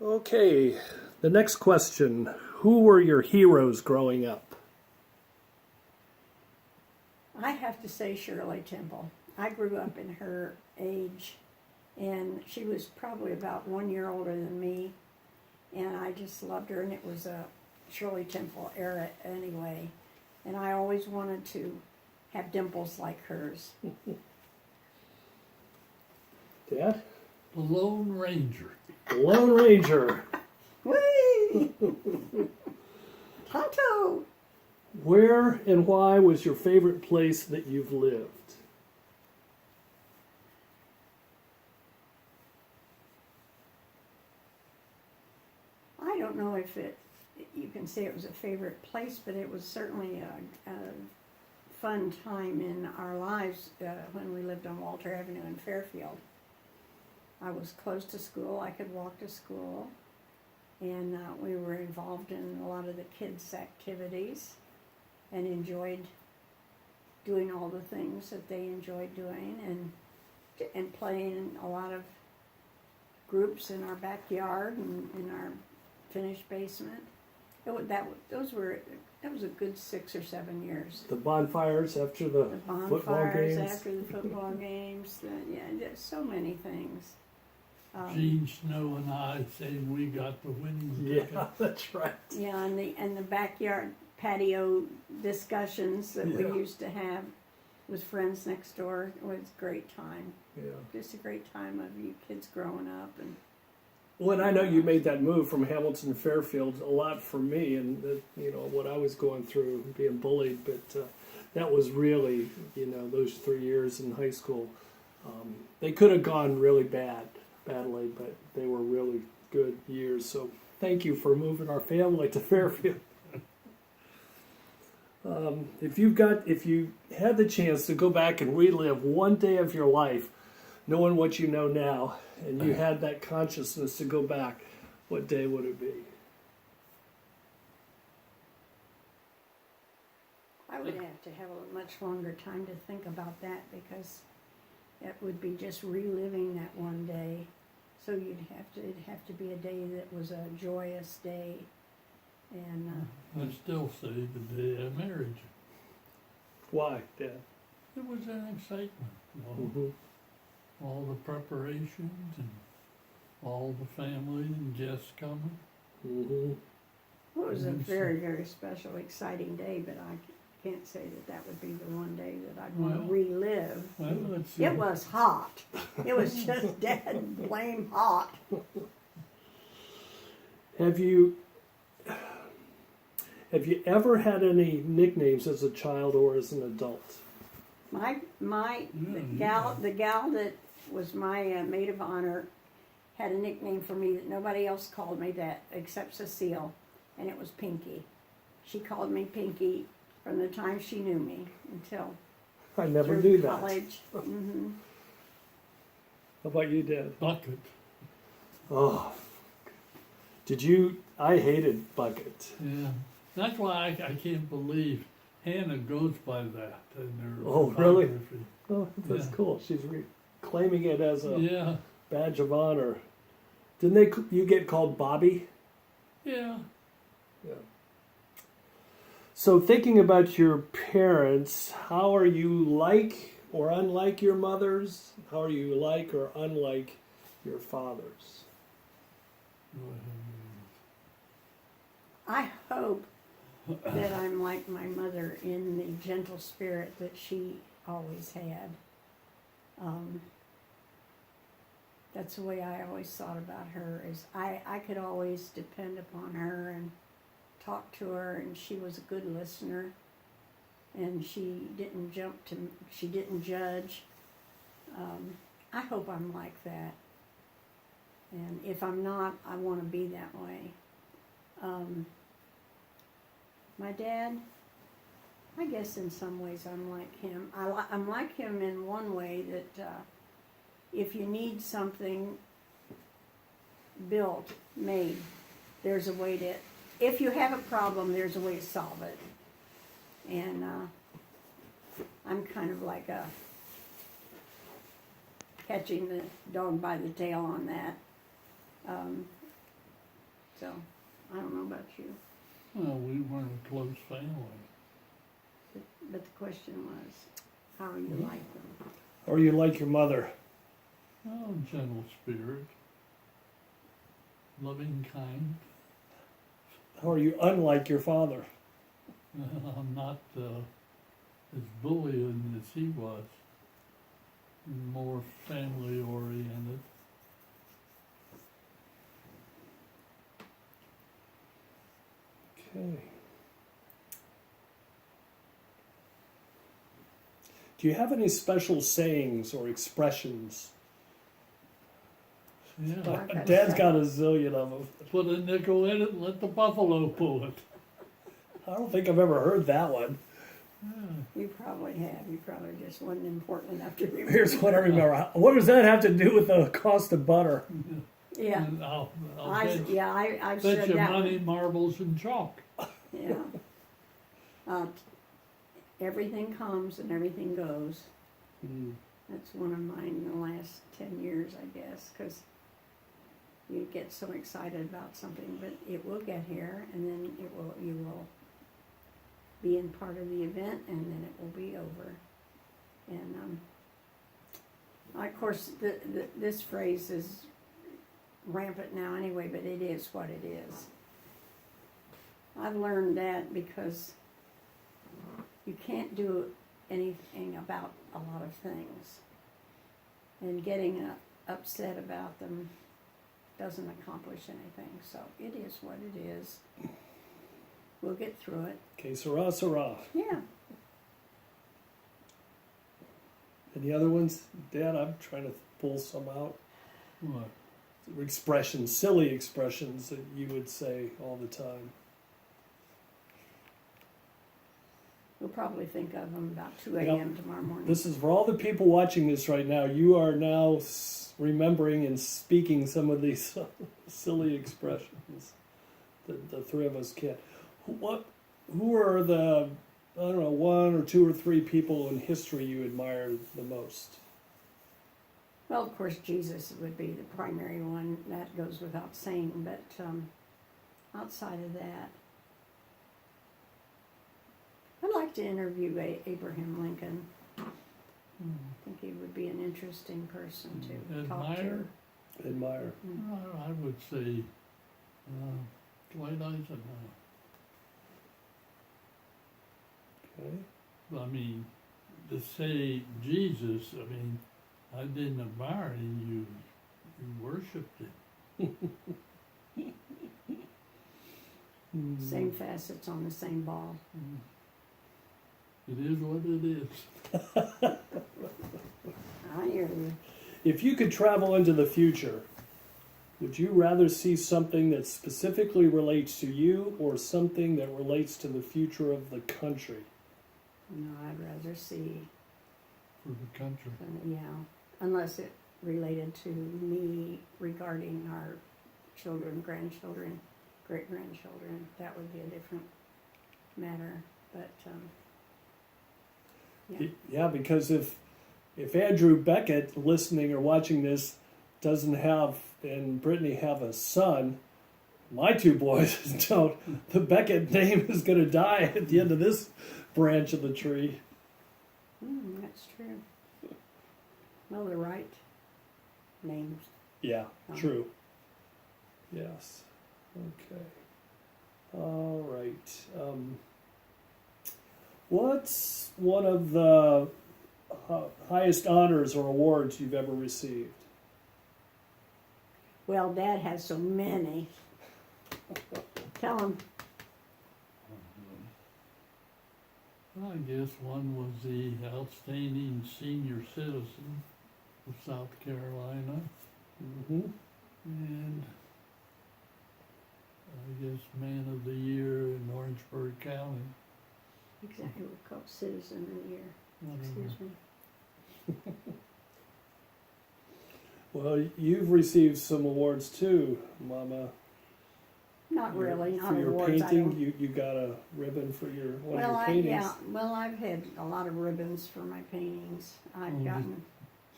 Okay, the next question. Who were your heroes growing up? I have to say Shirley Temple. I grew up in her age, and she was probably about 1 year older than me, and I just loved her, and it was a Shirley Temple era anyway, and I always wanted to have dimples like hers. Dad? The Lone Ranger. The Lone Ranger. Whee! Tonto! Where and why was your favorite place that you've lived? I don't know if you can say it was a favorite place, but it was certainly a fun time in our lives when we lived on Walter Avenue in Fairfield. I was close to school. I could walk to school, and we were involved in a lot of the kids' activities and enjoyed doing all the things that they enjoyed doing, and playing in a lot of groups in our backyard and in our finished basement. That was a good 6 or 7 years. The bonfires after the football games? After the football games. Just so many things. Gene Snow and I saying we got the winning ticket. Yeah, that's right. Yeah, and the backyard patio discussions that we Yeah. used to have with friends next door. It was a great time. Yeah. Just a great time of you kids growing up. And Well, and I know you made that move from Hamilton to Fairfield a lot for me, and what I was going through, being bullied. But that was really, those 3 years in high school. They could have gone really badly, but they were really good years. So thank you for moving our family to Fairfield. If you had the chance to go back and relive one day of your life, knowing what you know now, and you had that consciousness to go back, what day would it be? I would have to have a much longer time to think about that, because it would be just reliving that one day. So it'd have to be a day that was a joyous day, and I still say the day of marriage. Why, Dad? It was an excitement, Mm-hmm. all the preparations and all the family and guests coming. Mm-hmm. it was a very, very special, exciting day. But I can't say that would be the one day that I'd want to relive. Well, It was hot. It was just dead blame hot. Have you ever had any nicknames as a child or as an adult? The gal that was my maid of honor had a nickname for me that nobody else called me that except Cecile, and it was Pinky. She called me Pinky from the time she knew me until I never through knew that. college. Mm-hmm. How about you, Dad? Bucket. Oh, I hated Bucket. Yeah. That's why I can't believe Hannah goes by that in her Oh, really? biography. Oh, that's Yeah. cool. She's claiming it as a Yeah. badge of honor. Didn't you get called Bobby? Yeah. Yeah. So thinking about your parents, how are you like or unlike your mothers? How are you like or unlike your fathers? I hope that I'm like my mother in the gentle spirit that she always had. That's the way I always thought about her, is I could always depend upon her and talk to her, and she was a good listener, and she didn't judge. I hope I'm like that, and if I'm not, I want to be that way. My dad, I guess in some ways I'm like him. I'm like him in one way that if you need something built, made, there's a way to, if you have a problem, there's a way to solve it. And I'm kind of like catching the dog by the tail on that. you? Well, we weren't a close family. But the question was, how are you like them? Or you like your mother? Oh, gentle spirit, loving, kind. Or are you unlike your father? I'm not as bullying as he was. More family oriented. Okay. Do you have any special sayings or expressions? Yeah. Dad's got a zillion of them. Put a nickel in it and let the buffalo pull it. I don't think I've ever heard that one. Yeah. You probably have. You probably just wasn't important enough to remember. Here's what I remember. What does that have to do with the cost of butter? Yeah. And I've I've bet said you that money, one. marbles, and chalk. Yeah. Everything comes and everything goes. Mm. That's one of mine in the last 10 years, I guess, because you get so excited about something, but it will get here, and then you will be in part of the event, and then it will be over. And of course, this phrase is rampant now anyway, but it is what it is. I've learned that because you can't do anything about a lot of things, and getting upset about them doesn't accomplish anything. So it is what it is. We'll get through it. Okay, sarah, sarah. Yeah. Any other ones? Dad, I'm trying to pull some out. What? Expressions, silly expressions that you would say all the time. We'll probably think of them about 2 a.m. tomorrow morning. This is for all the people watching this right now. You are now remembering and speaking some of these silly expressions that the three of us can't. Who are the, I don't know, 1 or 2 or 3 people in history you admire the most? Well, of course, Jesus would be the primary one. That goes without saying. But outside of that, I'd like to interview Abraham Lincoln. I think he would be an interesting person to talk Admire? to. Admire. I would say Dwight Eisenhower. Okay. I mean, to say Jesus, I mean, I didn't admire him, you worshipped him. Same facets on the same ball. It is what it is. I hear you. If you could travel into the future, would you rather see something that specifically relates to you or something that relates to the future of the country? No, I'd rather see, For the country. yeah, unless it related to me regarding our children, grandchildren, great-grandchildren. That would be a different matter. But, yeah. Yeah, because if Andrew Beckett, listening or watching this, doesn't have, and Brittany have a son, my 2 boys don't, the Beckett name is going to die at the end of this branch of the tree. That's true. Well, the right names. Yeah, true. Yes. Okay. All right. What's one of the highest honors or awards you've ever received? Well, Dad has so many. Tell him. I guess one was the Outstanding Senior Citizen of South Carolina, Mm-hmm. and I guess Man of the Year in Orangeburg County. Exactly, we're called Citizen of the Year. Whatever. Excuse me. Well, you've received some awards too, Mama. Not really, For not your awards. I painting, don't. you got a ribbon for one of Well, your paintings. yeah. Well, I've had a lot of ribbons for my paintings. I've Oh, gotten.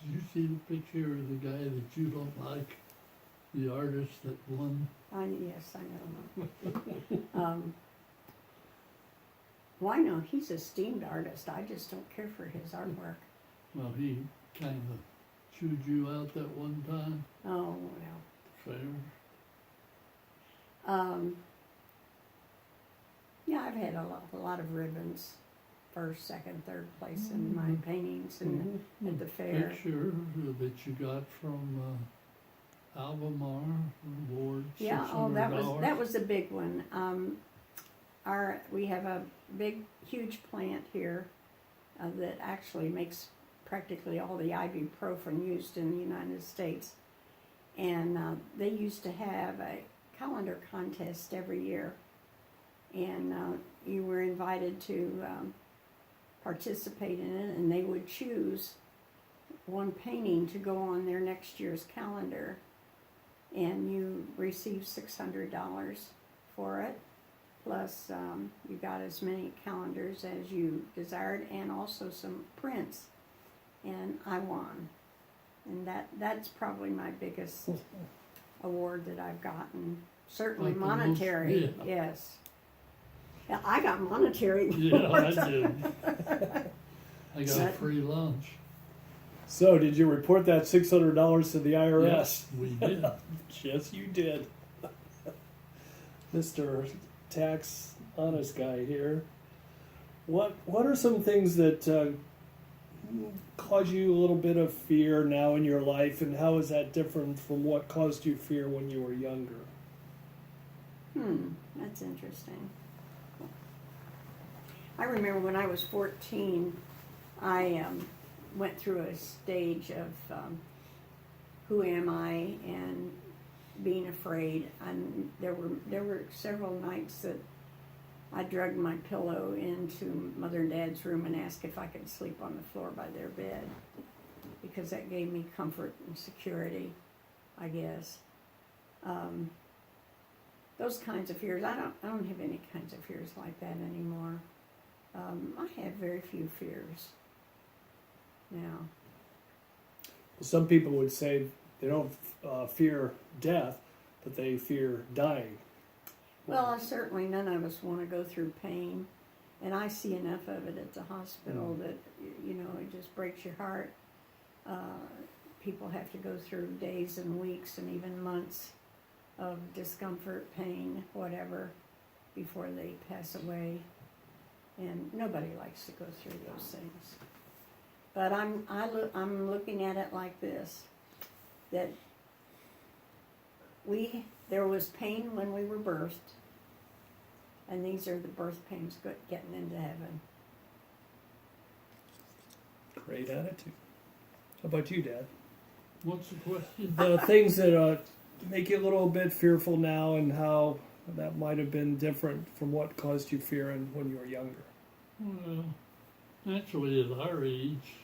Did you see the picture of the guy that you don't like the artist that won? Yes, I know. Well, I know he's a esteemed artist. I just don't care for his artwork. Well, he kind of chewed you out that one time. Oh, Fair. well. Yeah, I've had a lot of ribbons. First, second, third place in my paintings and at the fair. Picture that you got from Albemarle Award. Yeah, oh, that was a big one. We have a big, huge plant here that actually makes practically all the ibuprofen used in the United States, and they used to have a calendar contest every year, and you were invited to participate in it, and they would choose one painting to go on their next year's calendar, and you received $600 for it, plus you got as many calendars as you desired, and also some prints, and I won. And that's probably my biggest award that I've gotten. Certainly Like the most- monetary, yeah. yes. Yeah, I got monetary Yeah, I awards. did. I got That- free lunch. So, did you report that $600 to the IRS? Yes, we did. Yes, you did. Mr. Tax Honest Guy here. What are some things that cause you a little bit of fear now in your life, and how is that different from what caused you fear when you were younger? That's interesting. I remember when I was 14, I went through a stage of who am I and being afraid. And there were several nights that I dragged my pillow into Mother and Dad's room and asked if I could sleep on the floor by their bed, because that gave me comfort and security, I guess. Those kinds of fears, I don't have any kinds of fears like that anymore. I have very few fears now. Some people would say they don't fear death, but they fear dying. Well, certainly none of us want to go through pain, and I see enough of it at the hospital that, you know, it just breaks your heart. People have to go through days and weeks and even months of discomfort, pain, whatever, before they pass away. And nobody likes to go through those things. But I'm looking at it like this, that there was pain when we were birthed, and these are the birth pains getting into heaven. Great attitude. How about you, Dad? What's the question? The things that make you a little bit fearful now, and how that might have been different from what caused you fear when you were younger. Well, naturally at our age,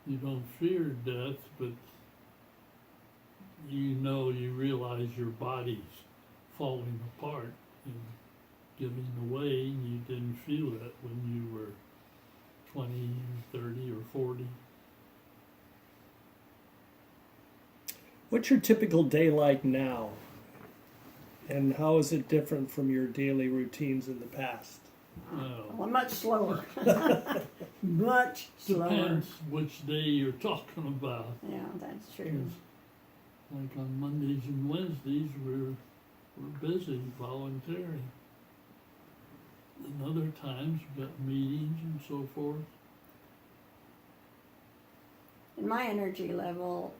you don't fear death, but you realize your body's falling apart and giving away, and you didn't feel that when you were 20, 30, or 40. What's your typical day like now? And how is it different from your daily routines in the past? Well, much slower. Much slower. Depends which day you're talking about. Yeah, that's true. 'Cause like on Mondays and Wednesdays, we're busy volunteering. And other times, we've got meetings and so forth. And my energy level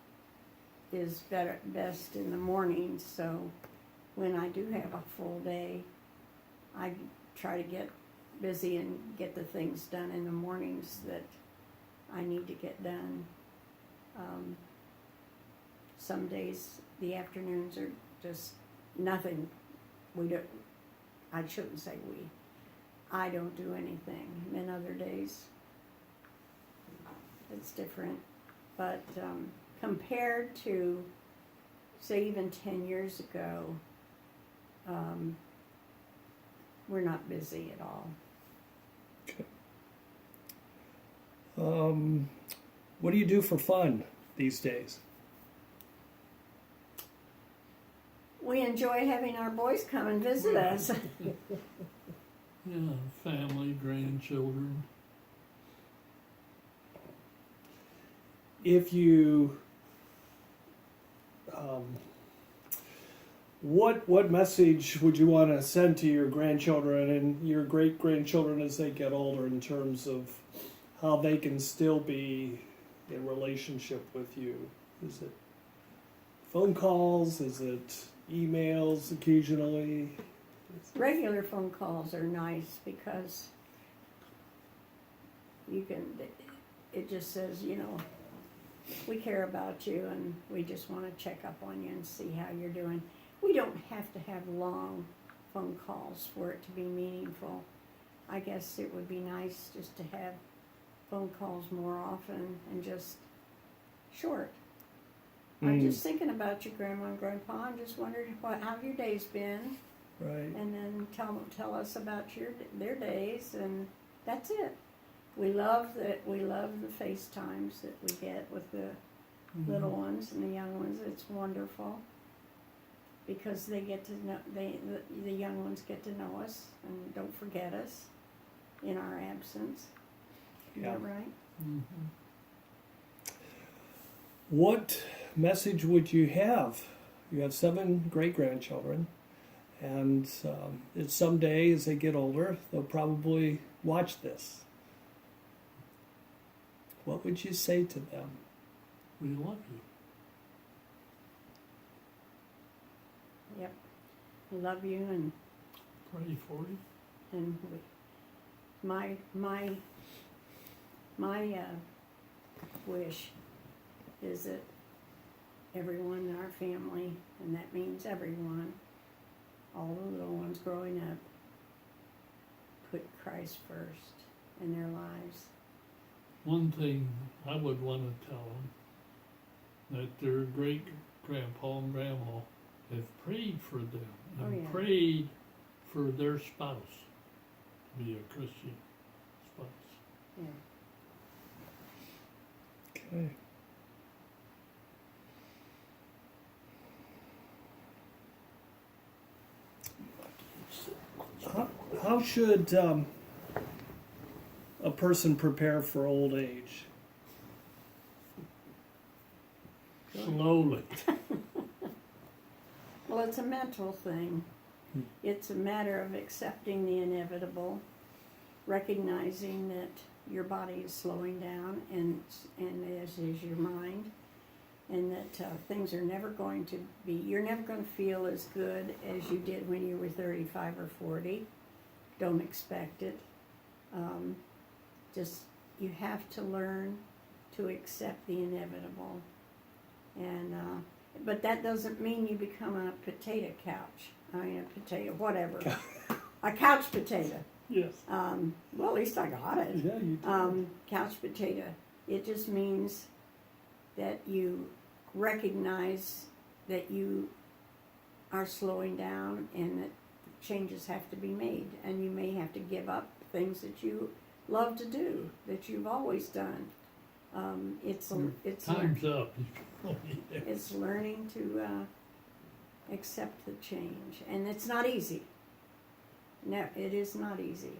is best in the mornings, so when I do have a full day, I try to get busy and get the things done in the mornings that I need to get done. Some days the afternoons are just nothing. I shouldn't say we. I don't do anything. And other days it's different. But compared to, say, even 10 years ago, we're not busy at all. Okay. What do you do for fun these days? we enjoy having our boys come and visit us. Yeah, family, grandchildren. If you, what message would you want to send to your grandchildren and your great grandchildren as they get older in terms of how they can still be in relationship with you? Is it phone calls? Is it emails occasionally? Regular phone calls are nice because you can, it just says, you know, we care about you and we just want to check up on you and see how you're doing. We don't have to have long phone calls for it to be meaningful. I guess it would be nice just to have phone calls more often and just short. I'm just thinking about you, Grandma and Grandpa. I'm just wondering how your day's been. Right. And then tell us about their days, and that's it. We love the FaceTimes that we get with the little ones and the young ones. It's wonderful because they get to know the young ones get to know us and don't forget us in our absence. Is that right? Mm-hmm. What message would you have? You have 7 great grandchildren. And someday, as they get older, they'll probably watch this. What would you say to them? We love you. Yep. We love you, and Pray for you. and my wish is that everyone in our family, and that means everyone, all the little ones growing up, put Christ first in their lives. One thing I would want to tell them, that their great grandpa and grandma have prayed for them and prayed for their spouse to be a Christian spouse. Yeah. Okay. How should a person prepare for old age? Slowly. Well, it's a mental thing. It's a matter of accepting the inevitable, recognizing that your body is slowing down, and as is your mind, and that things are never going to be, you're never going to feel as good as you did when you were 35 or 40. Don't expect it. Just, you have to learn to accept the inevitable. And, but that doesn't mean you become a potato couch. I mean, a potato, whatever. A couch potato. Yes. Well, at least I got it. Yeah, you do. Couch potato. It just means that you recognize that you are slowing down and that changes have to be made. And you may have to give up things that you love to do, that you've always done. It's Time's up. it's learning to accept the change, and it's not easy. No, it is not easy.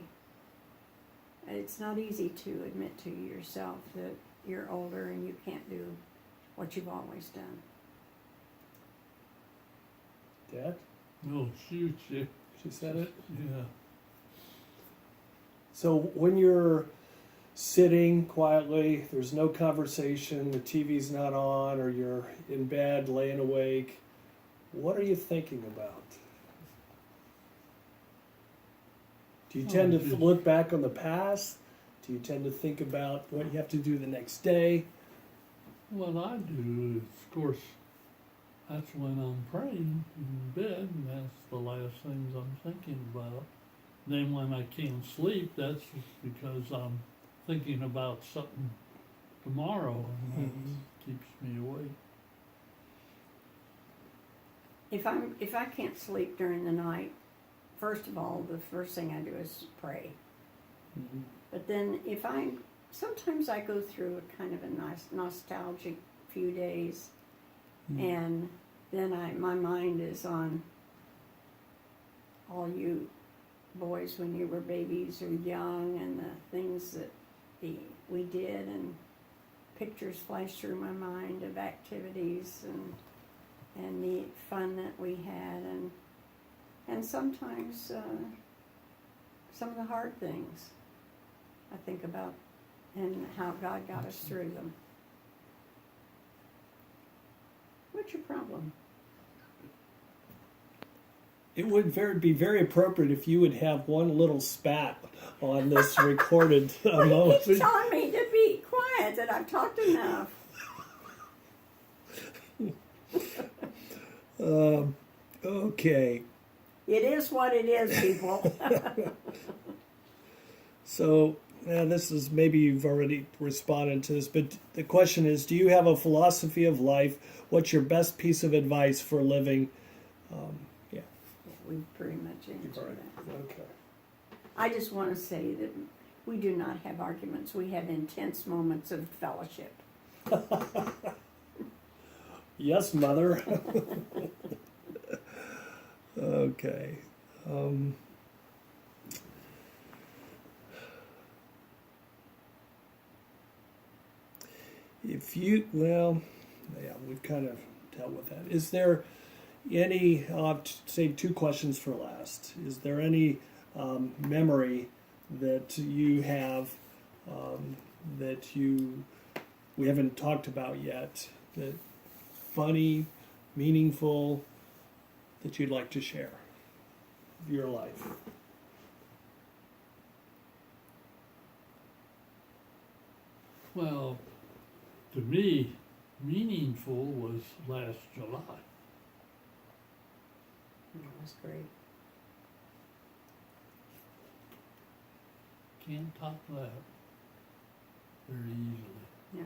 It's not easy to admit to yourself that you're older and you can't do what you've always done. Dad? No, shoot you. She said it? Yeah. So when you're sitting quietly, there's no conversation, the TV's not on, or you're in bed laying awake, what are you thinking about? Do you tend to look back on the past? Do you tend to think about what you have to do the next day? What I do is, of course, that's when I'm praying in bed, and that's the last things I'm thinking about. Then when I can't sleep, that's because I'm thinking about something tomorrow, and that keeps me awake. If I can't sleep during the night, first of all, the first thing I do is pray. Mm-hmm. But then sometimes I go through a kind of a nice nostalgic few days, and then my mind is on all you boys when you were babies or young, and the things that we did, and pictures flash through my mind of activities and the fun that we had, and sometimes some of the hard things I think about and how God got us through them. What's your problem? It would be very appropriate if you would have one little spat on this recorded Well, he moment. keeps telling me to be quiet, that I've talked enough. Okay. It is what it is, people. So, this is, maybe you've already responded to this, but the question is, do you have a philosophy of life? What's your best piece of advice for living? Yeah. We pretty much answered that. Okay. I just want to say that we do not have arguments. We have intense moments of fellowship. Yes, Mother. Okay. We've kind of dealt with that. Is there any, I'll have to save two questions for last. Is there any memory that you have that we haven't talked about yet, that funny, meaningful, that you'd like to share of your life? Well, to me, meaningful was last July. That was great. Can't top that very easily. Yeah.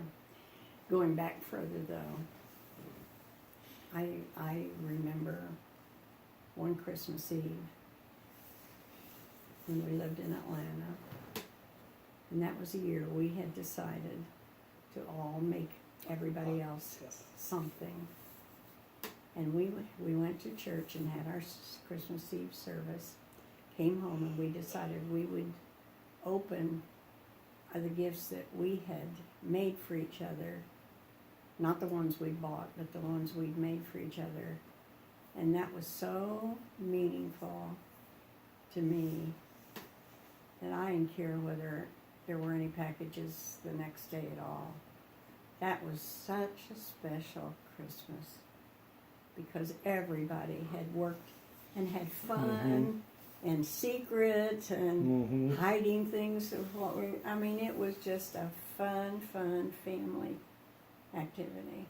Going back further though, I remember one Christmas Eve when we lived in Atlanta, and that was a year we had decided to all make everybody else Yes. something. And we went to church and had our Christmas Eve service, came home, and we decided we would open the gifts that we had made for each other, not the ones we bought, but the ones we'd made for each other. And that was so meaningful to me that I didn't care whether there were any packages the next day at all. That was such a special Christmas because everybody had worked and had fun and secrets and hiding things of what it was just a fun family activity.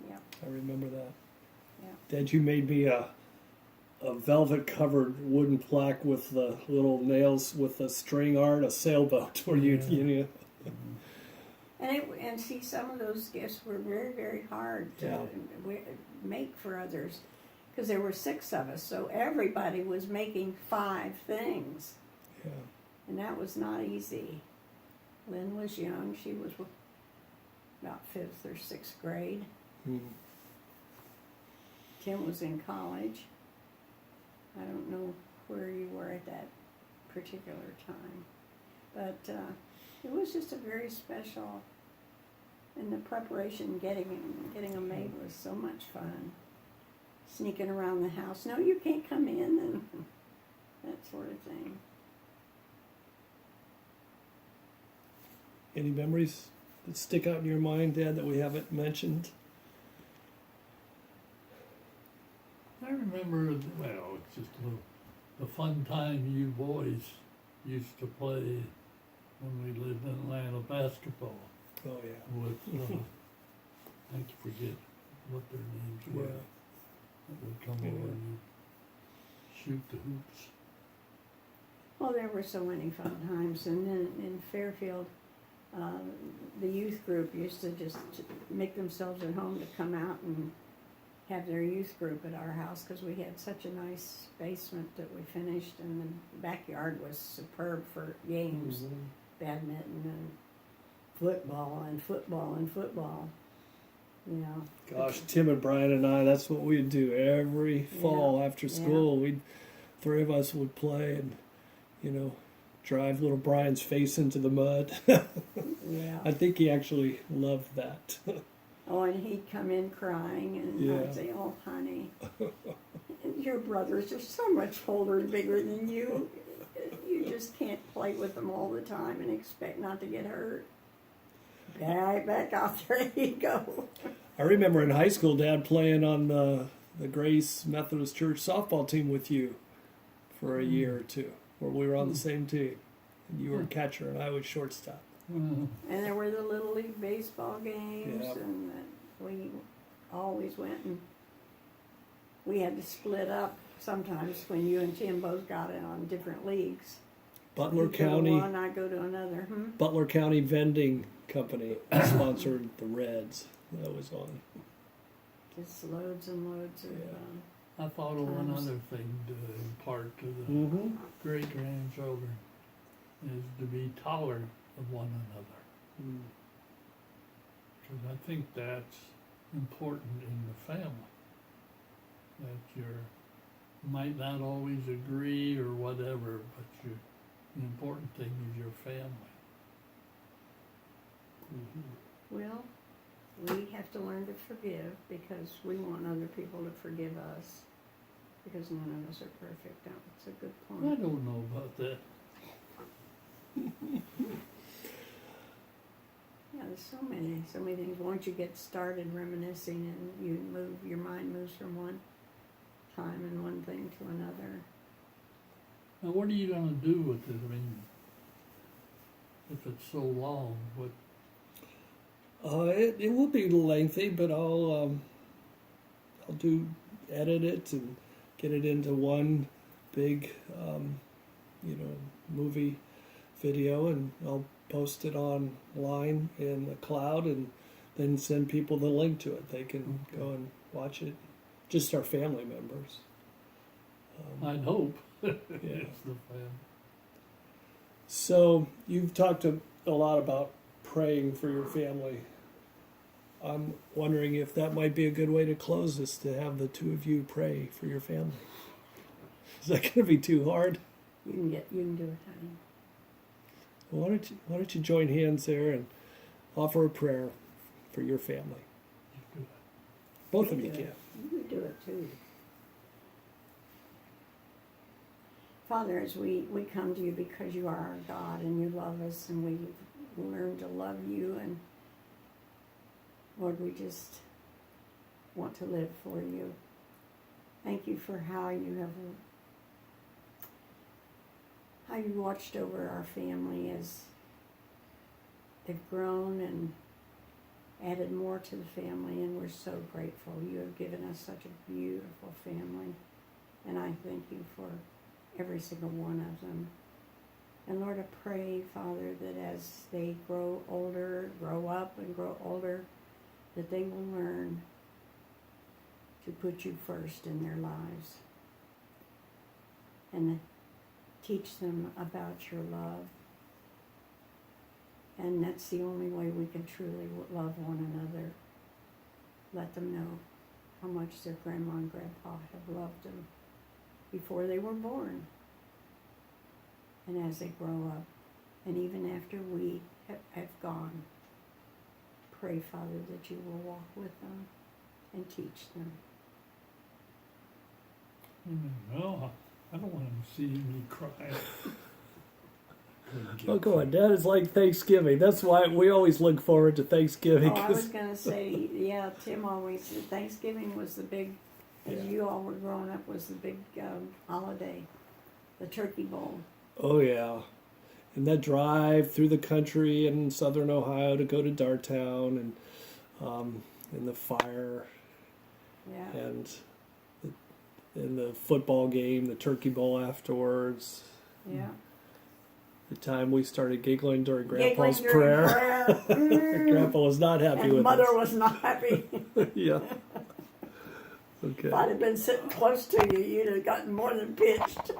Yeah. I remember that. Yeah. Dad, you made me a velvet covered wooden plaque with the little nails with the string art, a sailboat where you And see, some of those gifts were very, very hard to make for others because there were 6 of us, so everybody was making 5 things. Yeah. And that was not easy. Lynn was young. She was about 5th or 6th grade. Tim was in college. I don't know where you were at that particular time. But it was just a very special, and the preparation, getting them made was so much fun. Sneaking around the house, no, you can't come in, and that sort of thing. Any memories that stick out in your mind, Dad, that we haven't mentioned? I remember, it's just the fun time you boys used to play when we lived in Atlanta, basketball Oh, yeah. with, I forget what their names were. Yeah. That would come over and shoot the hoops. Well, there were so many fun times, and then in Fairfield, the youth group used to just make themselves at home to come out and have their youth group at our house because we had such a nice basement that we finished, and the backyard was superb for games, badminton and football. Yeah. Gosh, Tim and Brian and I, that's what we'd do every fall after school. Three of us would play and, you know, drive little Brian's face into the mud. Yeah. I think he actually loved that. Oh, and he'd come in crying, and I'd say, "Oh, honey, your brothers are so much older and bigger than you. You just can't play with them all the time and expect not to get hurt." Right back out there you go. I remember in high school, Dad playing on the Grace Methodist Church softball team with you for a year or two, where we were on the same team. And you were catcher and I was shortstop. Mm. And there were the Little League baseball games, Yeah. and we always went, and we had to split up sometimes when you and Tim both got in on different leagues. Butler You go to County, one, I go to another. Butler County Vending Company sponsored the Reds. That was on. Just loads and loads of. I thought of one Times. other thing to impart to the Mm-hmm. great-grandchildren is to be tolerant of one another. Because I think that's important in the family. That you might not always agree or whatever, but the important thing is your family. Well, we have to learn to forgive because we want other people to forgive us. Because none of us are perfect. That's a good I point. don't know about that. Yeah, there's so many things. Once you get started reminiscing and your mind moves from one time and one thing to another. Now, what are you going to do with it? I mean, if it's so long, what? It will be lengthy, but I'll edit it and get it into one big, movie video, and I'll post it online in the cloud, and then send people the link to it. They can go and watch it. Just our family members. I'd hope. Yeah. It's the family. So you've talked a lot about praying for your family. I'm wondering if that might be a good way to close this, to have the two of you pray for your family. Is that going to be too hard? You can do it, honey. Well, why don't you join hands there and offer a prayer for your family? You do it. Both of you can. You can do it too. Father, as we come to you because you are our God and you love us, and we learn to love you, and Lord, we just want to live for you. Thank you for how you watched over our family as they've grown and added more to the family, and we're so grateful. You have given us such a beautiful family, and I thank you for every single one of them. And Lord, I pray, Father, that as they grow up and grow older, that they will learn to put you first in their lives and teach them about your love. And that's the only way we can truly love one another. Let them know how much their grandma and grandpa have loved them before they were born, and as they grow up, and even after we have gone. Pray, Father, that you will walk with them and teach them. No, I don't want to see me cry. Oh, go on, Dad. It's like Thanksgiving. That's why we always look forward to Thanksgiving. Oh, I was going to say, yeah, Tim always said Thanksgiving was the big, as you all were growing up, was the big holiday, the Turkey Bowl. Oh, yeah. And that drive through the country in southern Ohio to go to Dartown, and the fire, Yeah. and the football game, the Turkey Bowl afterwards. Yeah. The time we started giggling during Giggling Grandpa's during prayer. prayer. Grandpa was not happy And with Mother us. was not happy. Yeah. Okay. If I'd have been sitting close to you, you'd have gotten more than pitched.